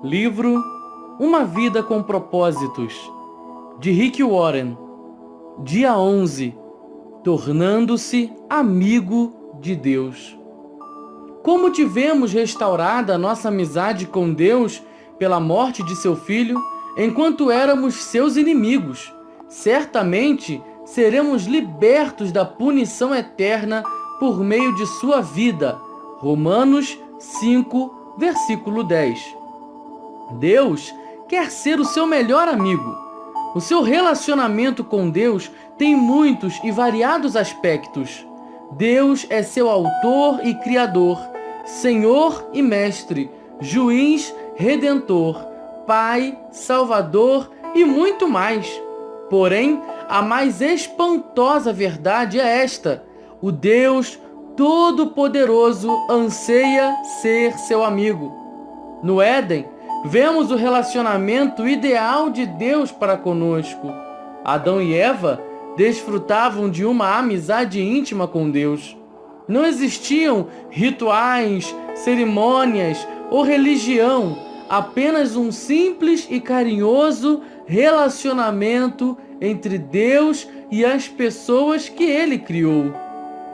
Livro Uma Vida com Propósitos, de Rick Warren. Dia 11. Tornando-se amigo de Deus. Como tivemos restaurada a nossa amizade com Deus pela morte de seu Filho, enquanto éramos seus inimigos, certamente seremos libertos da punição eterna por meio de sua vida. Romanos 5, versículo 10. Deus quer ser o seu melhor amigo. O seu relacionamento com Deus tem muitos e variados aspectos. Deus é seu autor e criador, Senhor e mestre, juiz, redentor, Pai, Salvador e muito mais. Porém, a mais espantosa verdade é esta: o Deus Todo-Poderoso anseia ser seu amigo. No Éden, vemos o relacionamento ideal de Deus para conosco. Adão e Eva desfrutavam de uma amizade íntima com Deus. Não existiam rituais, cerimônias ou religião, apenas um simples e carinhoso relacionamento entre Deus e as pessoas que Ele criou.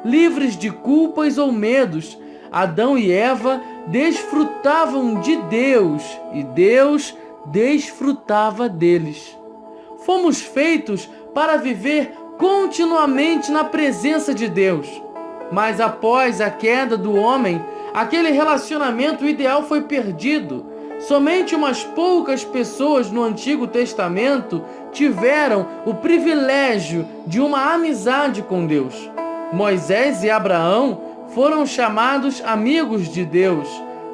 Livres de culpas ou medos, Adão e Eva desfrutavam de Deus e Deus desfrutava deles. Fomos feitos para viver continuamente na presença de Deus. Mas após a queda do homem, aquele relacionamento ideal foi perdido. Somente umas poucas pessoas no Antigo Testamento tiveram o privilégio de uma amizade com Deus. Moisés e Abraão foram chamados amigos de Deus.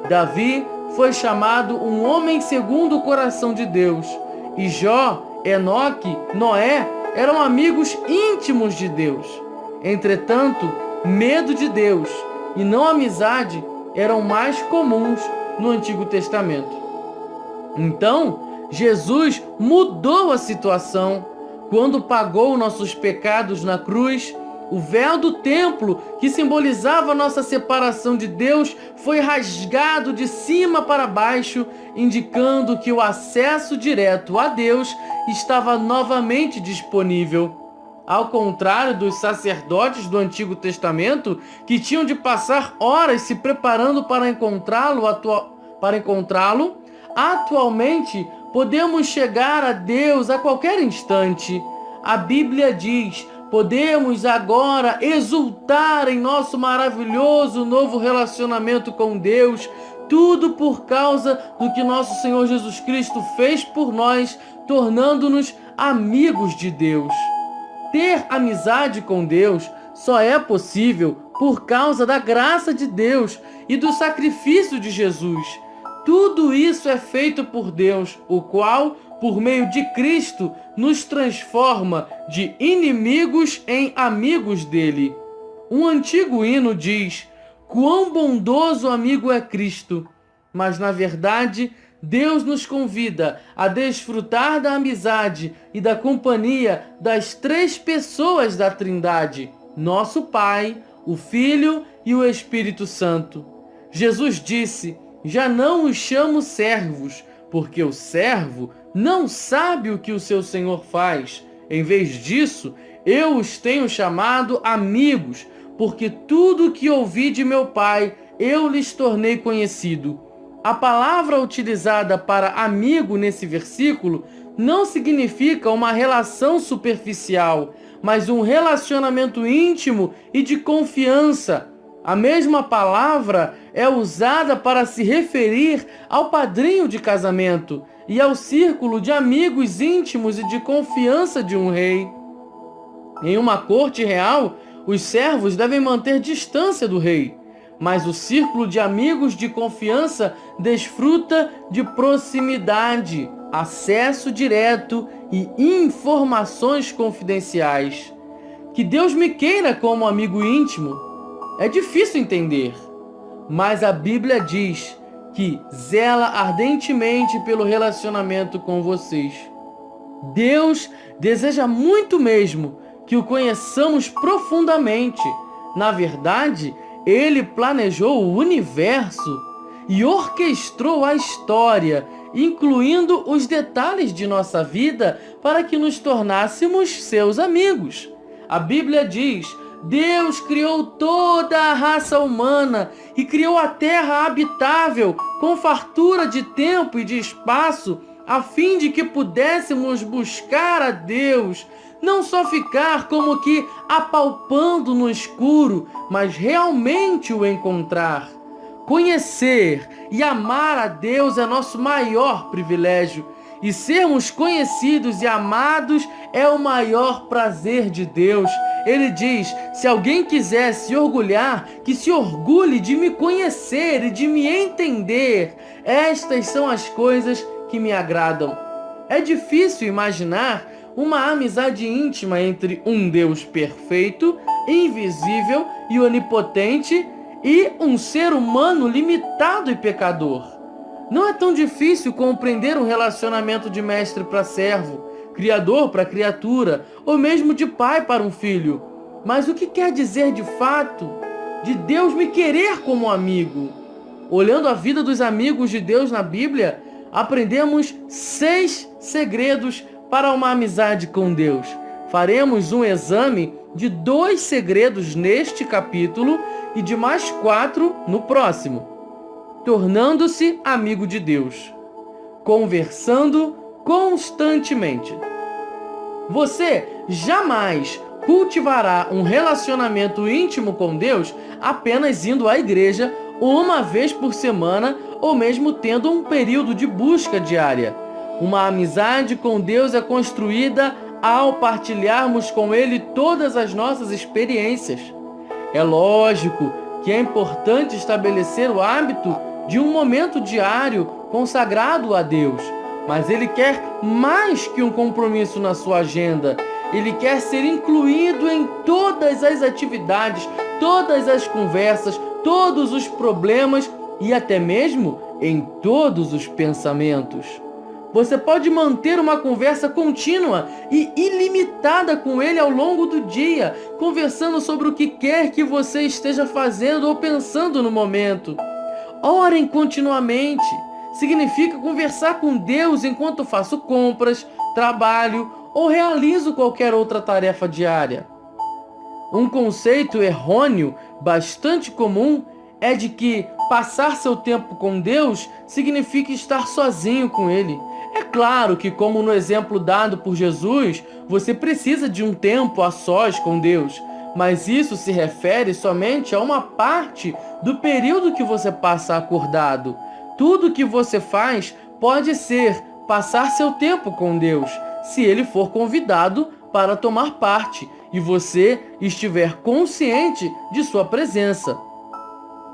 Davi foi chamado um homem segundo o coração de Deus. E Jó, Enoque, Noé eram amigos íntimos de Deus. Entretanto, medo de Deus e não amizade eram mais comuns no Antigo Testamento. Então, Jesus mudou a situação quando pagou nossos pecados na cruz. O véu do templo, que simbolizava nossa separação de Deus, foi rasgado de cima para baixo, indicando que o acesso direto a Deus estava novamente disponível. Ao contrário dos sacerdotes do Antigo Testamento, que tinham de passar horas se preparando para encontrá-lo, atualmente podemos chegar a Deus a qualquer instante. A Bíblia diz: podemos agora exultar em nosso maravilhoso novo relacionamento com Deus, tudo por causa do que nosso Senhor Jesus Cristo fez por nós, tornando-nos amigos de Deus. Ter amizade com Deus só é possível por causa da graça de Deus e do sacrifício de Jesus. Tudo isso é feito por Deus, o qual, por meio de Cristo, nos transforma de inimigos em amigos dele. Um antigo hino diz: quão bondoso amigo é Cristo. Mas, na verdade, Deus nos convida a desfrutar da amizade e da companhia das três pessoas da Trindade: nosso Pai, o Filho e o Espírito Santo. Jesus disse: já não os chamo servos, porque o servo não sabe o que o seu senhor faz. Em vez disso, eu os tenho chamado amigos, porque tudo que ouvi de meu Pai, eu lhes tornei conhecido. A palavra utilizada para amigo nesse versículo não significa uma relação superficial, mas um relacionamento íntimo e de confiança. A mesma palavra é usada para se referir ao padrinho de casamento e ao círculo de amigos íntimos e de confiança de um rei. Em uma corte real, os servos devem manter distância do rei, mas o círculo de amigos de confiança desfruta de proximidade, acesso direto e informações confidenciais. Que Deus me queira como amigo íntimo é difícil entender, mas a Bíblia diz que zela ardentemente pelo relacionamento com vocês. Deus deseja muito mesmo que o conheçamos profundamente. Na verdade, Ele planejou o universo e orquestrou a história incluindo os detalhes de nossa vida para que nos tornássemos seus amigos. A Bíblia diz: Deus criou toda a raça humana e criou a terra habitável com fartura de tempo e de espaço, a fim de que pudéssemos buscar a Deus, não só ficar como que apalpando no escuro, mas realmente o encontrar. Conhecer e amar a Deus é nosso maior privilégio, e sermos conhecidos e amados é o maior prazer de Deus. Ele diz: se alguém quiser se orgulhar, que se orgulhe de me conhecer e de me entender. Estas são as coisas que me agradam. É difícil imaginar uma amizade íntima entre um Deus perfeito, invisível e onipotente e um ser humano limitado e pecador. Não é tão difícil compreender um relacionamento de mestre para servo, criador para criatura, ou mesmo de pai para um filho. Mas o que quer dizer de fato de Deus me querer como amigo? Olhando a vida dos amigos de Deus na Bíblia, aprendemos 6 segredos para uma amizade com Deus. Faremos um exame de 2 segredos neste capítulo e de mais 4 no próximo. Tornando-se amigo de Deus. Conversando constantemente. Você jamais cultivará um relacionamento íntimo com Deus apenas indo à igreja uma vez por semana ou mesmo tendo um período de busca diária. Uma amizade com Deus é construída ao partilharmos com Ele todas as nossas experiências. É lógico que é importante estabelecer o hábito de um momento diário consagrado a Deus, mas Ele quer mais que um compromisso na sua agenda. Ele quer ser incluído em todas as atividades, todas as conversas, todos os problemas e até mesmo em todos os pensamentos. Você pode manter uma conversa contínua e ilimitada com Ele ao longo do dia, conversando sobre o que quer que você esteja fazendo ou pensando no momento. Orem continuamente. Significa conversar com Deus enquanto faço compras, trabalho ou realizo qualquer outra tarefa diária. Um conceito errôneo, bastante comum, é de que passar seu tempo com Deus significa estar sozinho com Ele. É claro que, como no exemplo dado por Jesus, você precisa de um tempo a sós com Deus, mas isso se refere somente a uma parte do período que você passa acordado. Tudo que você faz pode ser passar seu tempo com Deus, se Ele for convidado para tomar parte e você estiver consciente de sua presença.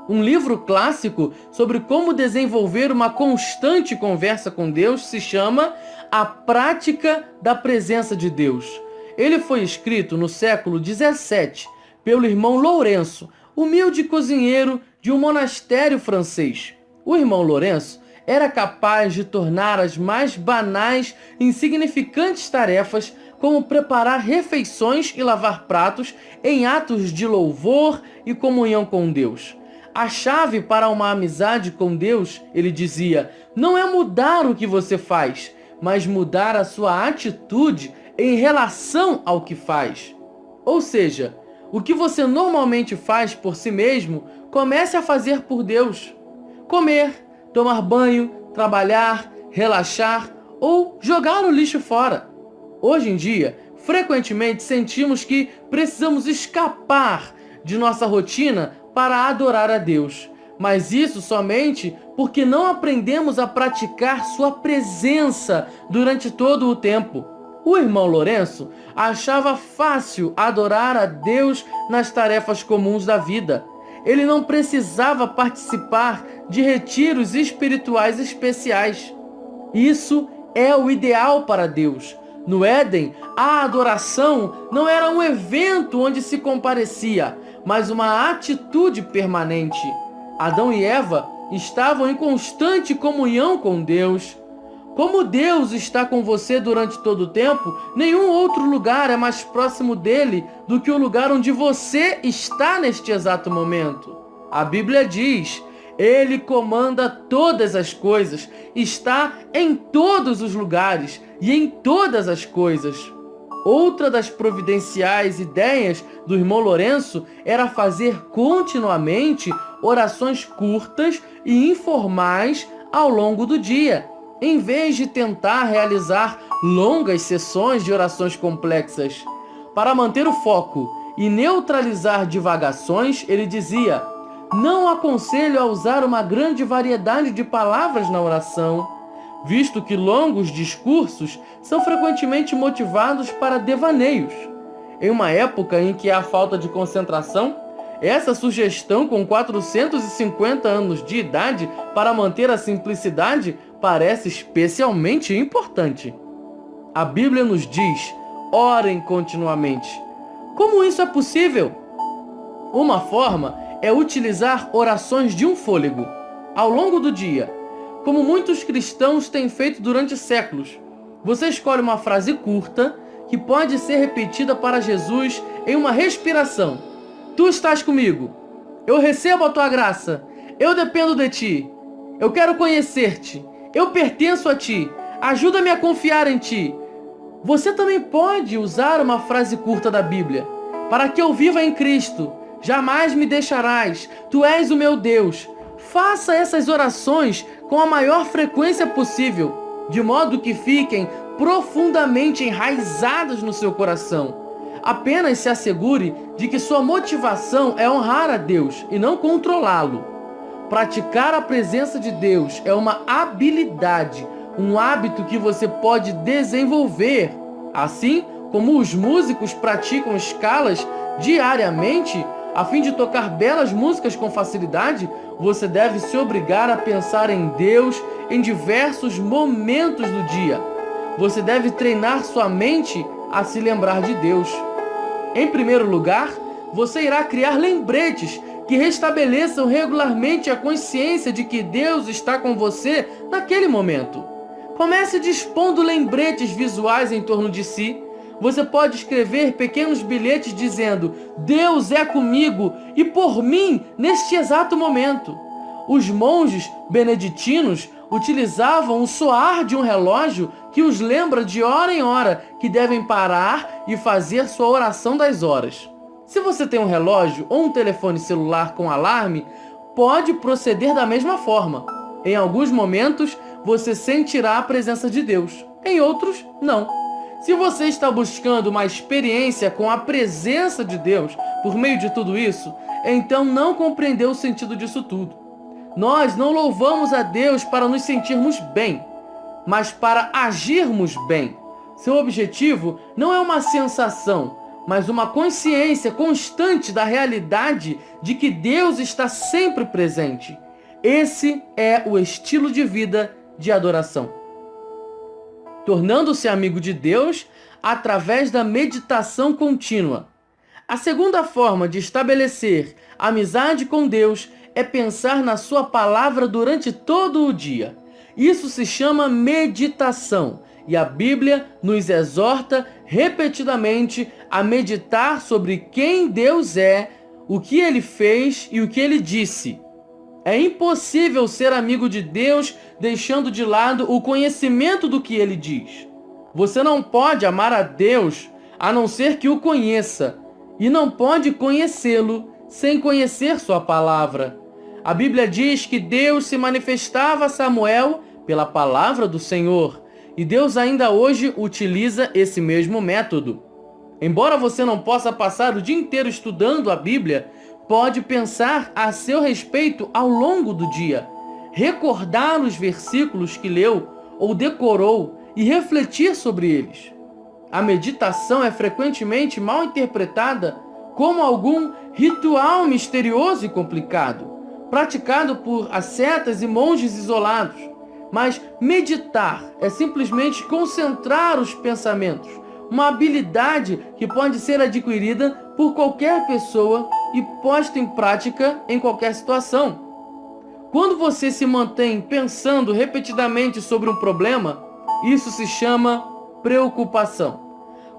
Um livro clássico sobre como desenvolver uma constante conversa com Deus se chama A Prática da Presença de Deus. Ele foi escrito no século XVII pelo irmão Lourenço, humilde cozinheiro de um monastério francês. O irmão Lourenço era capaz de tornar as mais banais e insignificantes tarefas, como preparar refeições e lavar pratos, em atos de louvor e comunhão com Deus. A chave para uma amizade com Deus, ele dizia, não é mudar o que você faz, mas mudar a sua atitude em relação ao que faz. Ou seja, o que você normalmente faz por si mesmo, comece a fazer por Deus. Comer, tomar banho, trabalhar, relaxar ou jogar o lixo fora. Hoje em dia, frequentemente sentimos que precisamos escapar de nossa rotina para adorar a Deus, mas isso somente porque não aprendemos a praticar sua presença durante todo o tempo. O irmão Lourenço achava fácil adorar a Deus nas tarefas comuns da vida. Ele não precisava participar de retiros espirituais especiais. Isso é o ideal para Deus. No Éden, a adoração não era um evento onde se comparecia, mas uma atitude permanente. Adão e Eva estavam em constante comunhão com Deus. Como Deus está com você durante todo o tempo, nenhum outro lugar é mais próximo dele do que o lugar onde você está neste exato momento. A Bíblia diz, Ele comanda todas as coisas, está em todos os lugares e em todas as coisas. Outra das providenciais ideias do irmão Lourenço era fazer continuamente orações curtas e informais ao longo do dia, em vez de tentar realizar longas sessões de orações complexas. Para manter o foco e neutralizar divagações, ele dizia: não aconselho a usar uma grande variedade de palavras na oração, visto que longos discursos são frequentemente motivados para devaneios. Em uma época em que há falta de concentração, essa sugestão, com 450 anos de idade, para manter a simplicidade, parece especialmente importante. A Bíblia nos diz: orem continuamente. Como isso é possível? Uma forma é utilizar orações de um fôlego ao longo do dia, como muitos cristãos têm feito durante séculos. Você escolhe uma frase curta que pode ser repetida para Jesus em uma respiração. Tu estás comigo. Eu recebo a tua graça. Eu dependo de ti. Eu quero conhecer-te. Eu pertenço a ti. Ajuda-me a confiar em ti. Você também pode usar uma frase curta da Bíblia. Para que eu viva em Cristo. Jamais me deixarás. Tu és o meu Deus. Faça essas orações com a maior frequência possível, de modo que fiquem profundamente enraizadas no seu coração. Apenas se assegure de que sua motivação é honrar a Deus e não controlá-lo. Praticar a presença de Deus é uma habilidade, um hábito que você pode desenvolver. Assim como os músicos praticam escalas diariamente, a fim de tocar belas músicas com facilidade, você deve se obrigar a pensar em Deus em diversos momentos do dia. Você deve treinar sua mente a se lembrar de Deus. Em primeiro lugar, você irá criar lembretes que restabeleçam regularmente a consciência de que Deus está com você naquele momento. Comece dispondo lembretes visuais em torno de si. Você pode escrever pequenos bilhetes dizendo: Deus é comigo e por mim neste exato momento. Os monges beneditinos utilizavam o soar de um relógio que os lembra de hora em hora que devem parar e fazer sua oração das horas. Se você tem um relógio ou um telefone celular com alarme, pode proceder da mesma forma. Em alguns momentos, você sentirá a presença de Deus. Em outros, não. Se você está buscando uma experiência com a presença de Deus por meio de tudo isso, então não compreendeu o sentido disso tudo. Nós não louvamos a Deus para nos sentirmos bem, mas para agirmos bem. Seu objetivo não é uma sensação, mas uma consciência constante da realidade de que Deus está sempre presente. Esse é o estilo de vida de adoração. Tornando-se amigo de Deus através da meditação contínua. A segunda forma de estabelecer amizade com Deus é pensar na sua palavra durante todo o dia. Isso se chama meditação, e a Bíblia nos exorta repetidamente a meditar sobre quem Deus é, o que Ele fez e o que Ele disse. É impossível ser amigo de Deus deixando de lado o conhecimento do que Ele diz. Você não pode amar a Deus a não ser que o conheça, e não pode conhecê-lo sem conhecer sua palavra. A Bíblia diz que Deus se manifestava a Samuel pela palavra do Senhor, e Deus ainda hoje utiliza esse mesmo método. Embora você não possa passar o dia inteiro estudando a Bíblia, pode pensar a seu respeito ao longo do dia, recordar os versículos que leu ou decorou e refletir sobre eles. A meditação é frequentemente mal interpretada como algum ritual misterioso e complicado, praticado por ascetas e monges isolados. Mas meditar é simplesmente concentrar os pensamentos, uma habilidade que pode ser adquirida por qualquer pessoa e posta em prática em qualquer situação. Quando você se mantém pensando repetidamente sobre um problema, isso se chama preocupação.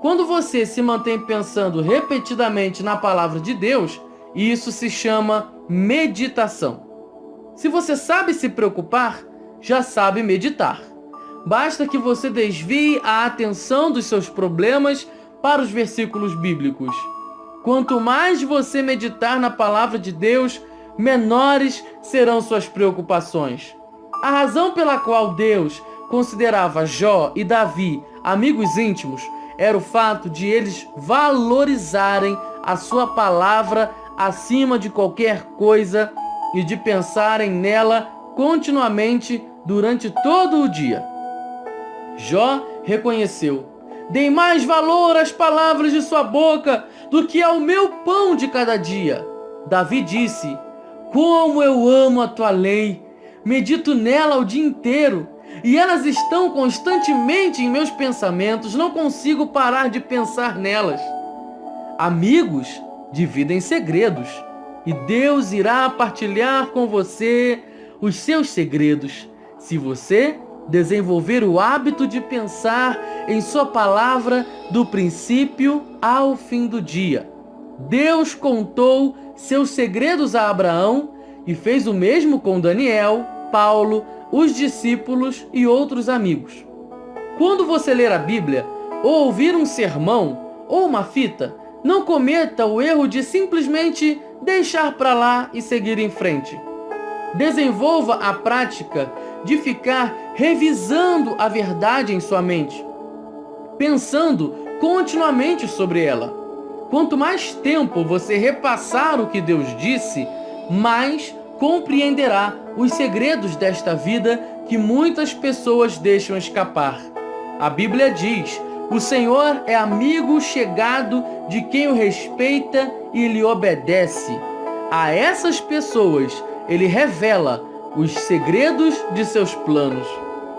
Quando você se mantém pensando repetidamente na palavra de Deus, isso se chama meditação. Se você sabe se preocupar, já sabe meditar. Basta que você desvie a atenção dos seus problemas para os versículos bíblicos. Quanto mais você meditar na palavra de Deus, menores serão suas preocupações. A razão pela qual Deus considerava Jó e Davi amigos íntimos era o fato de eles valorizarem a sua palavra acima de qualquer coisa e de pensarem nela continuamente durante todo o dia. Jó reconheceu: dei mais valor às palavras de sua boca do que ao meu pão de cada dia. Davi disse: como eu amo a tua lei, medito nela o dia inteiro, e elas estão constantemente em meus pensamentos, não consigo parar de pensar nelas. Amigos dividem segredos, e Deus irá partilhar com você os seus segredos, se você desenvolver o hábito de pensar em sua palavra do princípio ao fim do dia. Deus contou seus segredos a Abraão e fez o mesmo com Daniel, Paulo, os discípulos e outros amigos. Quando você ler a Bíblia, ou ouvir um sermão ou uma fita, não cometa o erro de simplesmente deixar para lá e seguir em frente. Desenvolva a prática de ficar revisando a verdade em sua mente, pensando continuamente sobre ela. Quanto mais tempo você repassar o que Deus disse, mais compreenderá os segredos desta vida que muitas pessoas deixam escapar. A Bíblia diz: o Senhor é amigo chegado de quem o respeita e lhe obedece. A essas pessoas ele revela os segredos de seus planos.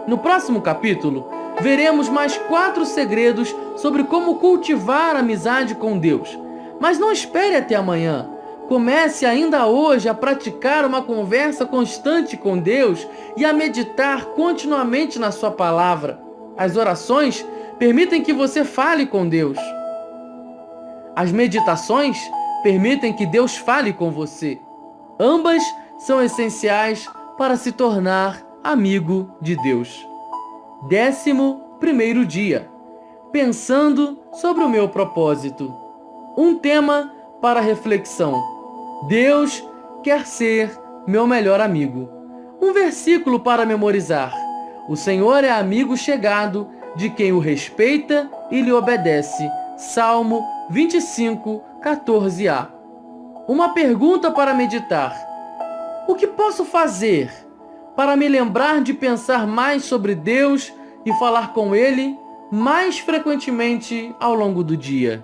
No próximo capítulo, veremos mais 4 segredos sobre como cultivar amizade com Deus. Mas não espere até amanhã. Comece ainda hoje a praticar uma conversa constante com Deus e a meditar continuamente na sua palavra. As orações permitem que você fale com Deus. As meditações permitem que Deus fale com você. Ambas são essenciais para se tornar amigo de Deus. 11º dia. Pensando sobre o meu propósito. Um tema para reflexão. Deus quer ser meu melhor amigo. Um versículo para memorizar. O Senhor é amigo chegado de quem o respeita e lhe obedece. Salmo 25, 14a. Uma pergunta para meditar. O que posso fazer para me lembrar de pensar mais sobre Deus e falar com Ele mais frequentemente ao longo do dia?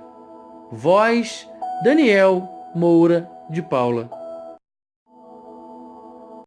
Voz, Daniel Moura de Paula.